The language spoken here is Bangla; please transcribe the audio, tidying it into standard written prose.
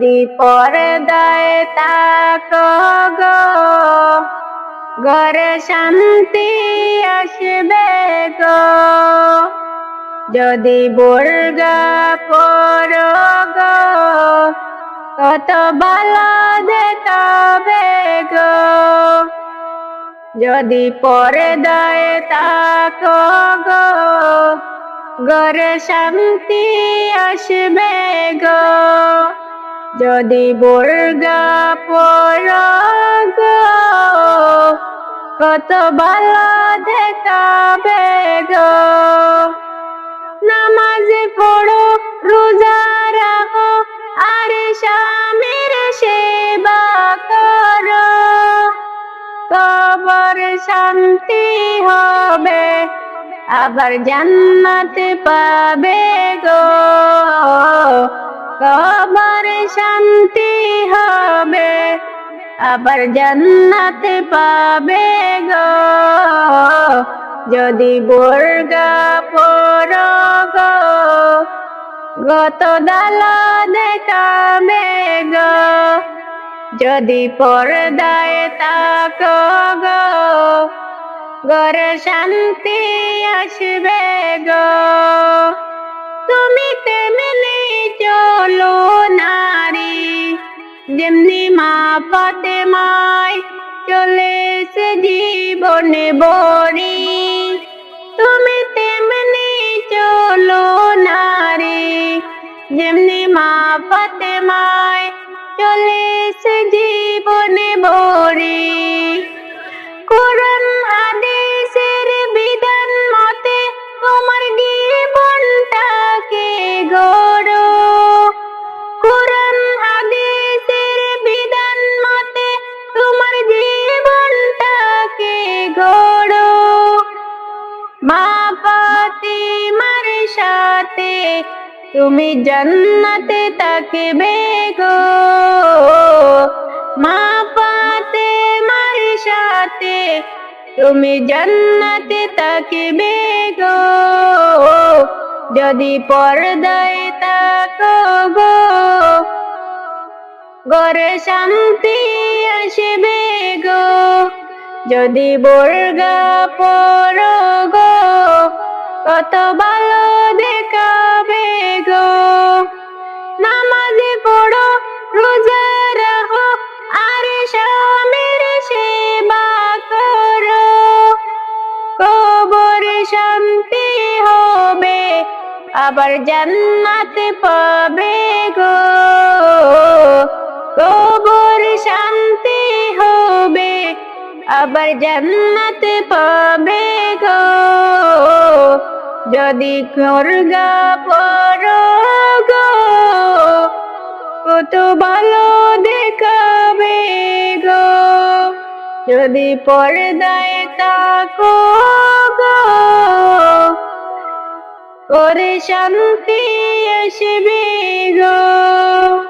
যদি পর্দায় তাকো গো, ঘরে শান্তি আসবে গো। যদি বোরকা পরো গো, কত ভালো দেখাবে গো। যদি পর্দায় তাকো গো, ঘরে শান্তি আসবে গো। যদি বোরকা পরো গো, কত ভালো দেখাবে গো। নামাজ পড়ো, রোজা রাখো, আর স্বামীর সেবা করো। কবর শান্তি হবে, আবার জান্নাত পাবে গো। কবর শান্তি হবে, আবার জান্নাত পাবে গো। যদি বোরকা পরো গো, কত ভালো দেখাবে গো। যদি পর্দায় তাকো গো, ঘরে শান্তি আসবে গো। তুমি তেমনি চলো নারী, যেমনি মা ফাতেমায় চলেছে জীবনে বড়ি। তুমি তেমনি চলো নারী, যেমনি মা ফাতেমায় চলেছে জীবনে বড়ি। কোরআন হাদিসের বিধান মতে তোমার জীবনটাকে গড়ো। কোরআন হাদিসের বিধান মতে তোমার জীবনটাকে গড়ো। মা ফাতিমার সাথে তুমি জান্নাতে থাকবে গো। মা ফাতিমার সাথে তুমি জান্নাতে থাকবে গো। যদি পর্দায় তাকো গো, ঘরে শান্তি আসবে গো। যদি বোরকা পরো গো, কত ভালো দেখাবে গো। নামাজ পড়ো, রোজা রাখো, আর স্বামীর সেবা করো। কবর শান্তি হবে, আবার জান্নাত পাবে গো। কবর শান্তি হবে, আবার জান্নাত পাবে গো। যদি বোরকা পরো গো, কত ভালো দেখাবে গো। যদি পর্দায় তাকো গো, ঘরে শান্তি আসবে গো।